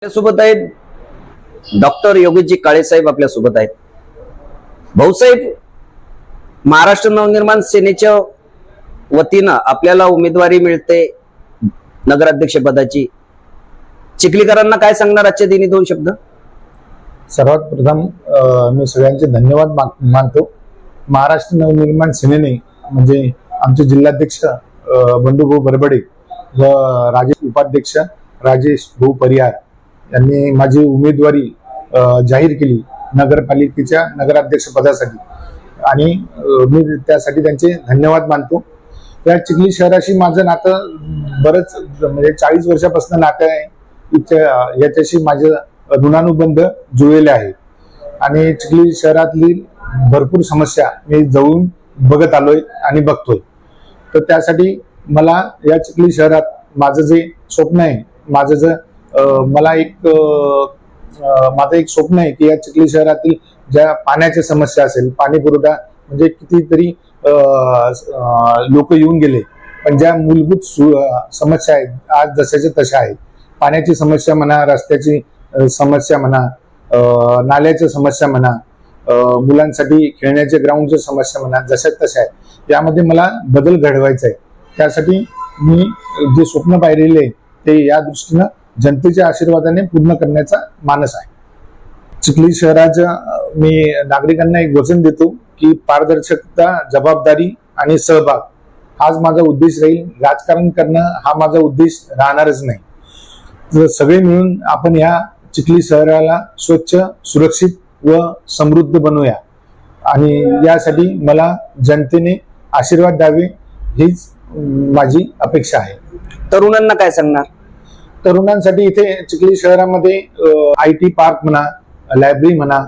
सोबत आहेत डॉक्टर योगेशजी काळे साहेब आपल्या सोबत आहेत। भाऊसाहेब, महाराष्ट्र नवनिर्माण सेनेच्या वतीनं आपल्याला उमेदवारी मिळते नगराध्यक्ष पदाची। चिखलीकरांना काय सांगणार आजच्या दिनी दोन शब्द? सर्वात प्रथम मी सगळ्यांचे धन्यवाद मानतो। महाराष्ट्र नवनिर्माण सेनेने म्हणजे आमचे जिल्हाध्यक्ष बंडूभाऊ बरबडे व उपाध्यक्ष राजेश भाऊ परिहार यांनी माझी उमेदवारी जाहीर केली नगरपालिकेच्या नगराध्यक्ष पदासाठी आणि मी त्यासाठी त्यांचे धन्यवाद मानतो। या चिखली शहराशी माझं नातं बरंच म्हणजे 40 वर्षापासून नातं आहे। याच्याशी माझे ऋणानुबंध जुळलेले आहे आणि चिखली शहरातली भरपूर समस्या मी जवळून बघत आलोय आणि बघतोय। तर त्यासाठी मला या चिखली शहरात माझं जे स्वप्न आहे, माझं एक स्वप्न आहे की या चिखली शहरातील ज्या पाण्याच्या समस्या असेल, पाणी पुरवठा म्हणजे कितीतरी लोक येऊन गेले, पण ज्या मूलभूत समस्या आहेत आज जशाच्या तशा आहेत। पाण्याची समस्या म्हणा, रस्त्याची समस्या म्हणा, नाल्याच्या समस्या म्हणा, मुलांसाठी खेळण्याच्या ग्राउंडच्या समस्या म्हणा, जशा तशा आहे। यामध्ये मला बदल घडवायचा आहे। त्यासाठी मी जे स्वप्न पाहिलेले ते या दृष्टीनं जनतेच्या आशीर्वादाने पूर्ण करण्याचा मानस आहे। चिखली शहराच्या मी नागरिकांना एक वचन देतो की पारदर्शकता, जबाबदारी आणि सहभाग हाच माझा उद्देश राहील। राजकारण करणं हा माझा उद्देश राहणारच नाही। तर सगळे मिळून आपण या चिखली शहराला स्वच्छ, सुरक्षित व समृद्ध बनवूया आणि यासाठी मला जनतेने आशीर्वाद द्यावे हीच माझी अपेक्षा आहे। तरुणांना काय सांगणार? तरुणांसाठी इथे चिखली शहरामध्ये IT पार्क म्हणा, लायब्ररी म्हणा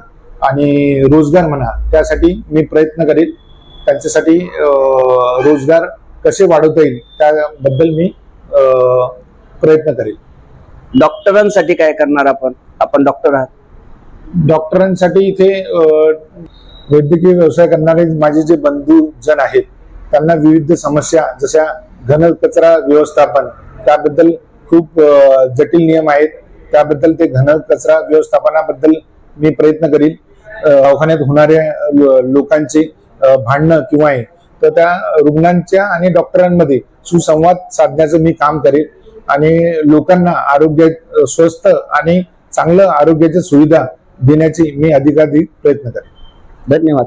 आणि रोजगार म्हणा, त्यासाठी मी प्रयत्न करेल। त्यांच्यासाठी रोजगार कसे वाढवता येईल त्याबद्दल मी प्रयत्न करेल। डॉक्टरांसाठी काय करणार आपण? आपण डॉक्टर आहात। डॉक्टरांसाठी इथे वैद्यकीय व्यवसाय करणारे माझे जे बंधूजन आहेत त्यांना विविध समस्या जशा घन कचरा व्यवस्थापन, त्याबद्दल खूप जटिल नियम आहेत, त्याबद्दल ते घन कचरा व्यवस्थापनाबद्दल मी प्रयत्न करील। दवाखान्यात होणाऱ्या लोकांचे भांडणं किंवा तर त्या रुग्णांच्या आणि डॉक्टरांमध्ये सुसंवाद साधण्याचं मी काम करेल आणि लोकांना आरोग्य स्वस्त आणि चांगलं आरोग्याच्या सुविधा देण्याची मी अधिकाधिक प्रयत्न करेन। धन्यवाद।